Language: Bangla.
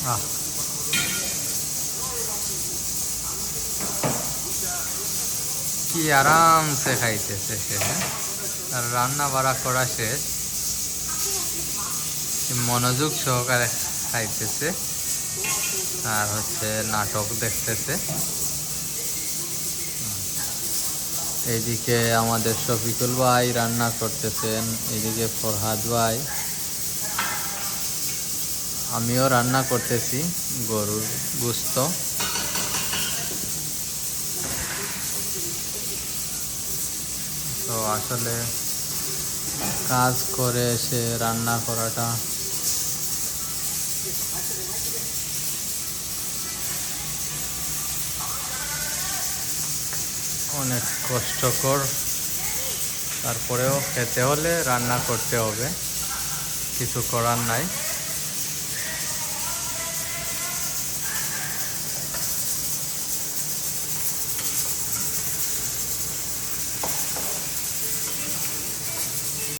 আহ, কি আরামসে খাইতেছে সে, হ্যাঁ? আর রান্না বাড়া করা শেষ, মনোযোগ সহকারে খাইতেছে আর হচ্ছে নাটক দেখতেছে। এইদিকে আমাদের শফিকুল ভাই রান্না করতেছেন, এইদিকে ফরহাদ ভাই, আমিও রান্না করতেছি গরুর গোস্ত। তো আসলে কাজ করে এসে রান্না করাটা অনেক কষ্টকর, তারপরেও খেতে হলে রান্না করতে হবে, কিছু করার নাই।